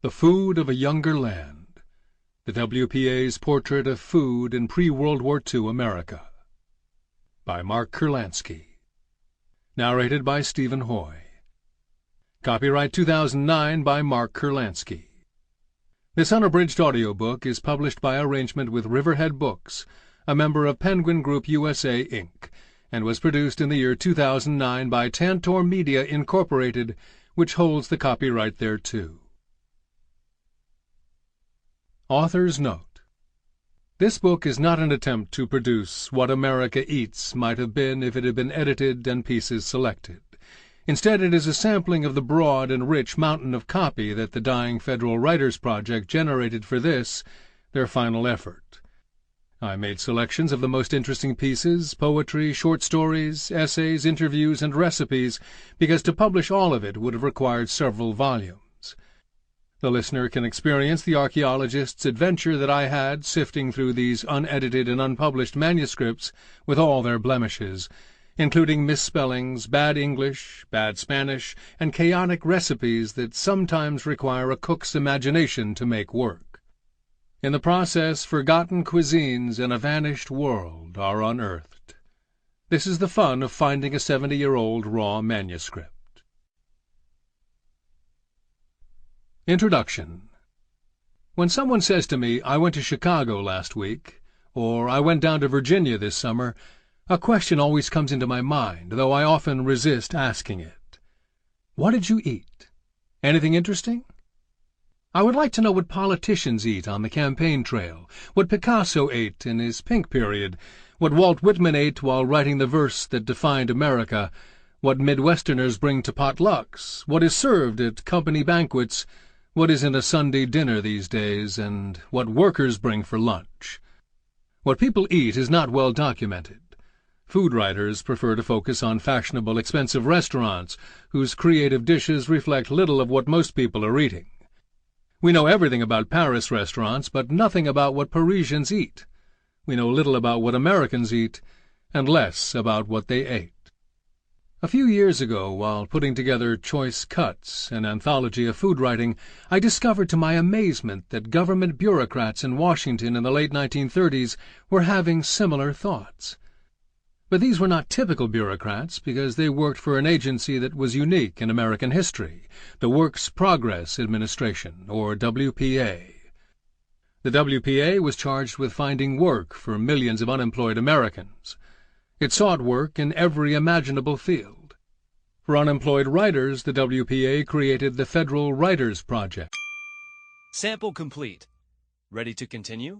The Food of a Younger Land. The WPA's Portrait of Food in Pre-World War II America. By Mark Kurlansky. Narrated by Stephen Hoye. Copyright 2009 by Mark Kurlansky. This unabridged audiobook is published by arrangement with Riverhead Books, a member of Penguin Group USA, Inc., and was produced in the year 2009 by Tantor Media, Incorporated, which holds the copyright thereto. Author's Note: This book is not an attempt to produce What America Eats might have been if it had been edited and pieces selected. Instead, it is a sampling of the broad and rich mountain of copy that the Dying Federal Writers Project generated for this, their final effort. I made selections of the most interesting pieces, poetry, short stories, essays, interviews, and recipes, because to publish all of it would have required several volumes. The listener can experience the archaeologist's adventure that I had sifting through these unedited and unpublished manuscripts with all their blemishes, including misspellings, bad English, bad Spanish, and chaotic recipes that sometimes require a cook's imagination to make work. In the process, forgotten cuisines in a vanished world are unearthed. This is the fun of finding a 70-year-old raw manuscript. Introduction. When someone says to me, "I went to Chicago last week," or "I went down to Virginia this summer," a question always comes into my mind, though I often resist asking it. What did you eat? Anything interesting? I would like to know what politicians eat on the campaign trail, what Picasso ate in his pink period, what Walt Whitman ate while writing the verse that defined America, what Midwesterners bring to potlucks, what is served at company banquets, what is in a Sunday dinner these days, and what workers bring for lunch. What people eat is not well documented. Food writers prefer to focus on fashionable, expensive restaurants, whose creative dishes reflect little of what most people are eating. We know everything about Paris restaurants, but nothing about what Parisians eat. We know little about what Americans eat, and less about what they ate. A few years ago, while putting together Choice Cuts, an anthology of food writing, I discovered to my amazement that government bureaucrats in Washington in the late 1930s were having similar thoughts. But these were not typical bureaucrats, because they worked for an agency that was unique in American history, the Works Progress Administration, or WPA. The WPA was charged with finding work for millions of unemployed Americans. It sought work in every imaginable field. For unemployed writers, the WPA created the Federal Writers Project. Sample complete. Ready to continue?